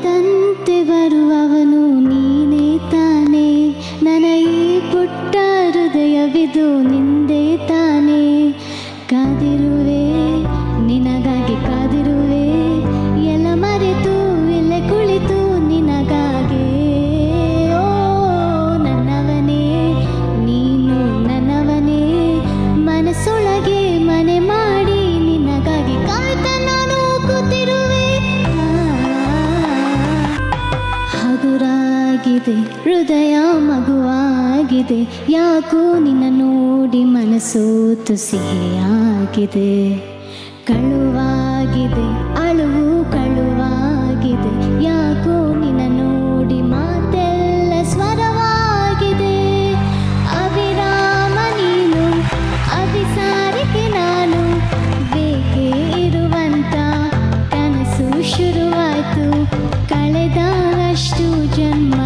ನೆನದಂತೆ ಬರುವವನು ನೀನೇ ತಾನೇ, ನನ್ನ ಈ ಪುಟ್ಟ ಹೃದಯವಿದು ನಿಂದೇ ತಾನೇ. ಕಾದಿರುವೆ ನಿನಗಾಗಿ ಕಾದಿರುವೆ, ಎಲ್ಲ ಮರೆತು ಇಲ್ಲೇ ಕುಳಿತು ನಿನಗಾಗೆ. ಓ ನನ್ನವನೇ ನೀನು ನನ್ನವನೇ, ಮನಸ್ಸೊಳಗೆ ಮನೆ ಮಾಡಿ ನಿನಗಾಗಿ ಕಾಯ್ತಾ ನಾನು ಕೂತಿರುವೆ. ಹಗುರಾಗಿದೆ ಹೃದಯ ಮಗುವಾಗಿದೆ, ಯಾಕೋ ನಿನ್ನ ನೋಡಿ ಮನಸ್ಸು ತುಸಿಯಾಗಿದೆ. ಕಳುವಾಗಿದೆ ಅಳುವು ಕಳುವಾಗಿದೆ, ಯಾಕೋ ನಿನ್ನ ನೋಡಿ ಮಾತೆಲ್ಲ ಸ್ವರವಾಗಿದೆ. ಅವಿರಾಮ ನೀನು ಅಭಿಸಾರಿಕೆ ನಾನು, ಬೇಕೇ ಇರುವಂತ ಕನಸು ಶುರುವಾಯ್ತು. ಕಳೆದ ಅಷ್ಟು ಜನ್ಮ